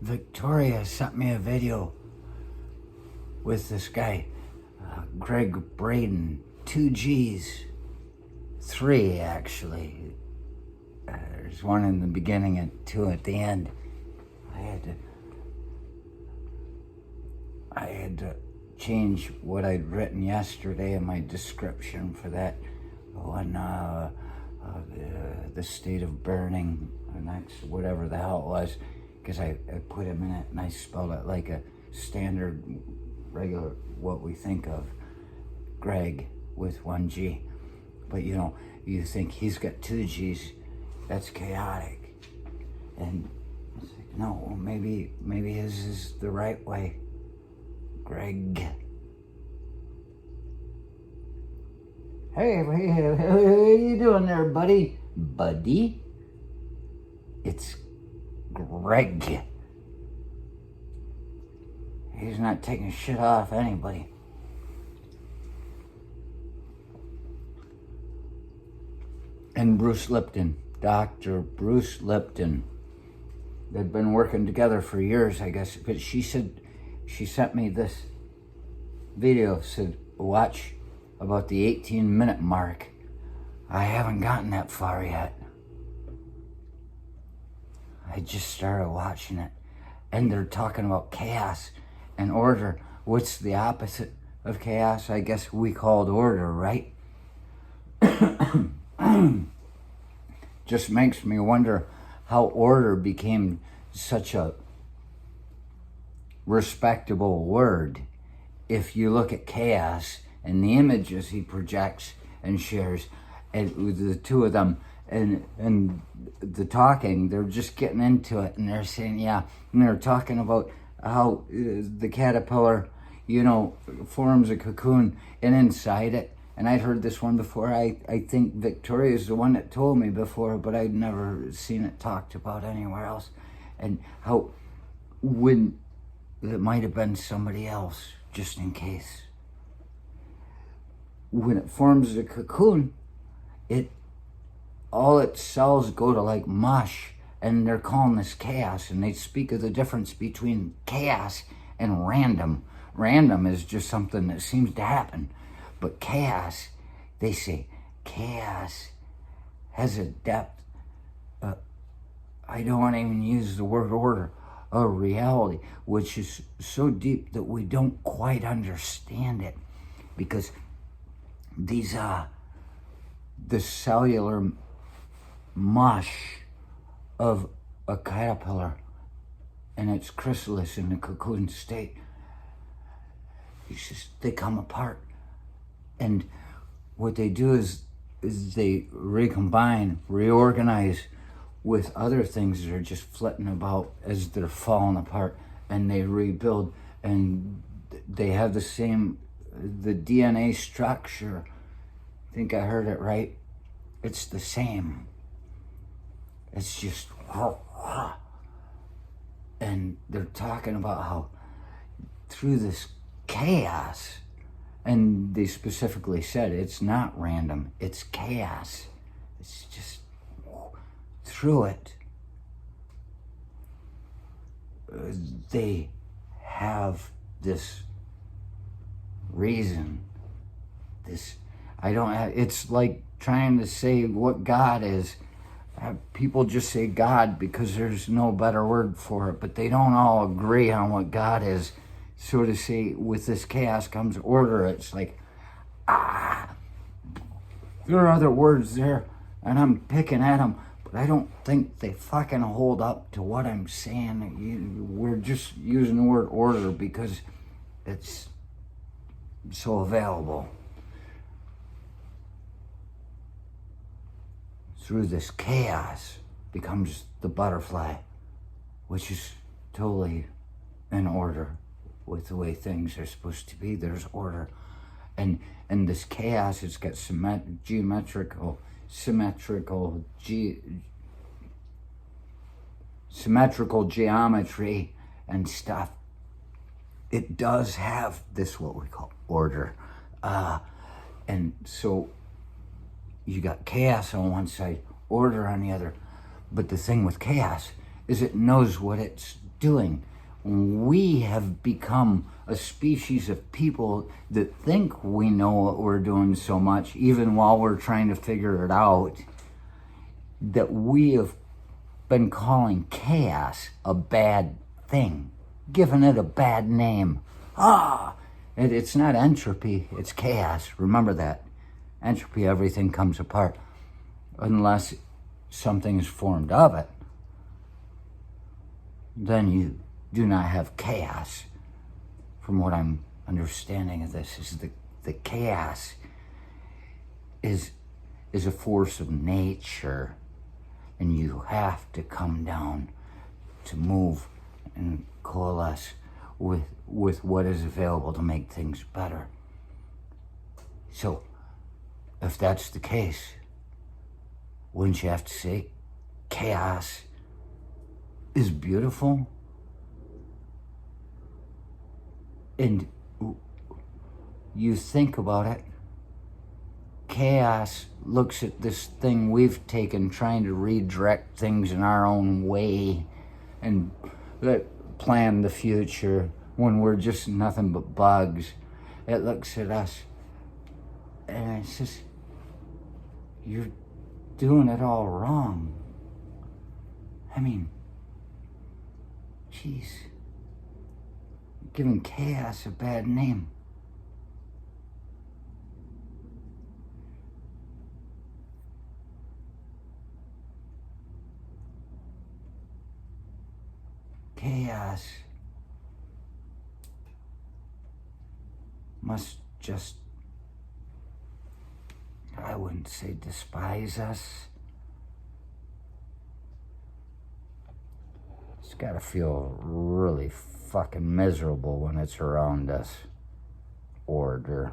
Victoria sent me a video with this guy, Greg Braden, 2 Gs, 3 actually. There's one in the beginning and 2 at the end. I had to change what I'd written yesterday in my description for that one, the state of burning, and that's whatever the hell it was, because I put him in it and I spelled it like a standard, regular, what we think of, Greg with 1 G. But you think he's got 2 Gs, that's chaotic. And it's like, no, maybe his is the right way. Greg. Hey, how you doing there, buddy? Buddy? It's Greg. He's not taking shit off anybody. And Bruce Lipton, Dr. Bruce Lipton. They'd been working together for years, I guess. But she sent me this video, said, watch about the 18-minute mark. I haven't gotten that far yet. I just started watching it. And they're talking about chaos and order. What's the opposite of chaos? I guess we called order, right? Just makes me wonder how order became such a respectable word. If you look at chaos and the images he projects and shares, and the two of them, and the talking, they're just getting into it, and they're saying, yeah, and they're talking about how the caterpillar, forms a cocoon, and inside it, and I'd heard this one before. I think Victoria's the one that told me before, but I'd never seen it talked about anywhere else, and how when it might have been somebody else, just in case. When it forms a cocoon, all its cells go to like mush, and they're calling this chaos, and they speak of the difference between chaos and random. Random is just something that seems to happen, but chaos, they say, chaos has a depth, I don't want to even use the word order, a reality, which is so deep that we don't quite understand it, because these, the cellular mush of a caterpillar and its chrysalis in the cocoon state, they come apart, and what they do is they recombine, reorganize with other things that are just flitting about as they're falling apart, and they rebuild, and they have the DNA structure. I think I heard it right. It's the same. It's just, and they're talking about how through this chaos, and they specifically said it's not random, it's chaos. It's just through it. They have this reason, it's like trying to say what God is. People just say God because there's no better word for it, but they don't all agree on what God is. So to say, with this chaos comes order, it's like, there are other words there, and I'm picking at them, but I don't think they fucking hold up to what I'm saying. We're just using the word order because it's so available. Through this chaos becomes the butterfly, which is totally in order with the way things are supposed to be. There's order. And this chaos, it's got symmetrical geometry and stuff. It does have this, what we call order. And so you got chaos on one side, order on the other. But the thing with chaos is it knows what it's doing. We have become a species of people that think we know what we're doing so much, even while we're trying to figure it out, that we have been calling chaos a bad thing, giving it a bad name. It's not entropy, it's chaos. Remember that. Entropy, everything comes apart unless something is formed of it. Then you do not have chaos. From what I'm understanding of this, is the chaos is a force of nature, and you have to come down to move and coalesce with what is available to make things better. So, if that's the case, wouldn't you have to say chaos is beautiful? And you think about it, chaos looks at this thing we've taken, trying to redirect things in our own way and plan the future when we're just nothing but bugs. It looks at us and it says, you're doing it all wrong. I mean, jeez. Giving chaos a bad name. Chaos must just, I wouldn't say despise us. It's gotta feel really fucking miserable when it's around us. Order.